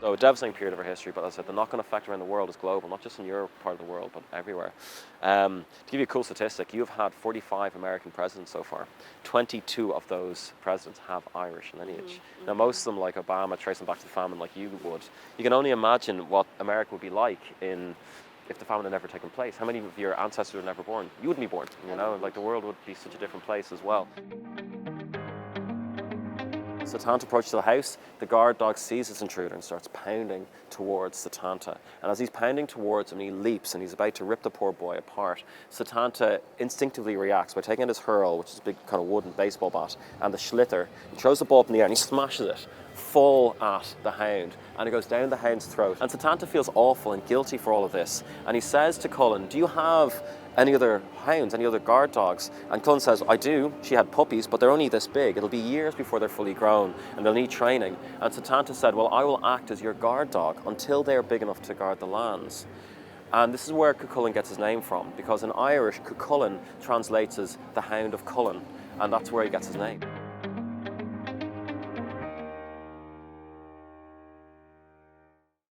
So a devastating period of our history, but as I said, the knock-on effect around the world is global, not just in your part of the world, but everywhere. To give you a cool statistic, you've had 45 American presidents so far. 22 of those presidents have Irish lineage. Now, most of them, like Obama, trace them back to the famine like you would. You can only imagine what America would be like if the famine had never taken place. How many of your ancestors were never born? You wouldn't be born, you know? Like, the world would be such a different place as well. Setanta approaches the house, the guard dog sees this intruder and starts pounding towards Setanta. And as he's pounding towards him, he leaps and he's about to rip the poor boy apart. Setanta instinctively reacts by taking out his hurl, which is a big kind of wooden baseball bat, and the schlither. He throws the ball up in the air and he smashes it full at the hound, and it goes down the hound's throat. And Setanta feels awful and guilty for all of this, and he says to Cullen, "Do you have any other hounds, any other guard dogs?" And Cullen says, "I do. She had puppies, but they're only this big. It'll be years before they're fully grown, and they'll need training." And Setanta said, "Well, I will act as your guard dog until they are big enough to guard the lands." And this is where Cuchulainn gets his name from, because in Irish, Cuchulainn translates as the Hound of Cullen, and that's where he gets his name.